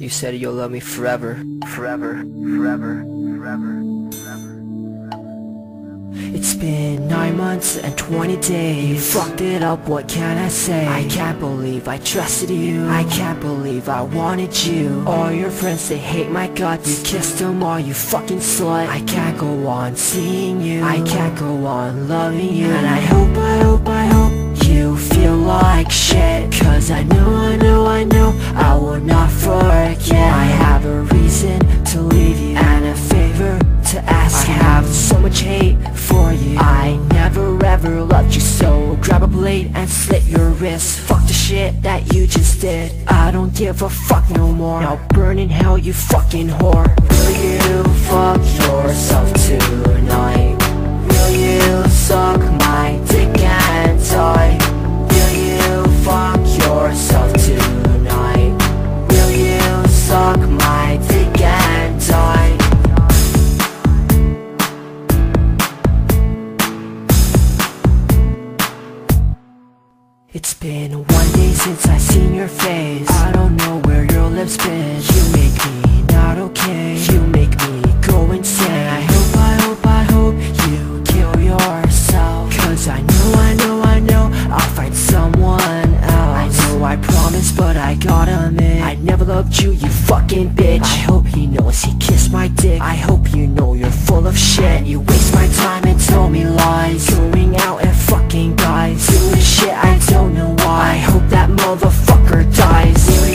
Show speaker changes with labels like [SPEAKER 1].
[SPEAKER 1] You said you'll love me forever. Forever, forever, forever, forever. It's been 9 months and 20 days. You fucked it up, what can I say? I can't believe I trusted you. I can't believe I wanted you. All your friends, they hate my guts. You kissed them all, you fucking slut. I can't go on seeing you. I can't go on loving you. And I hope you feel like shit. Cause I know I will not forget. I have a reason to leave you and a favor to ask you. I have so much hate for you. I never ever loved you, so grab a blade and slit your wrist. Fuck the shit that you just did. I don't give a fuck no more. Now burn in hell, you fucking whore. Will you fuck yourself tonight? Will you suck my dick and die? Will you fuck yourself tonight? Will you suck my dick and die? It's been 1 day since I seen your face. I don't know where your lips been. You make me not okay. You make me go insane. I hope you kill yourself. Cause I know I'll find someone else. I know I promised, but I gotta admit I never loved you, you fucking bitch. I hope he knows he kissed my dick. I hope you know you're full of shit. You waste my time and tell me lies. Going out and fucking guys, doing shit I don't know why. I hope that motherfucker dies.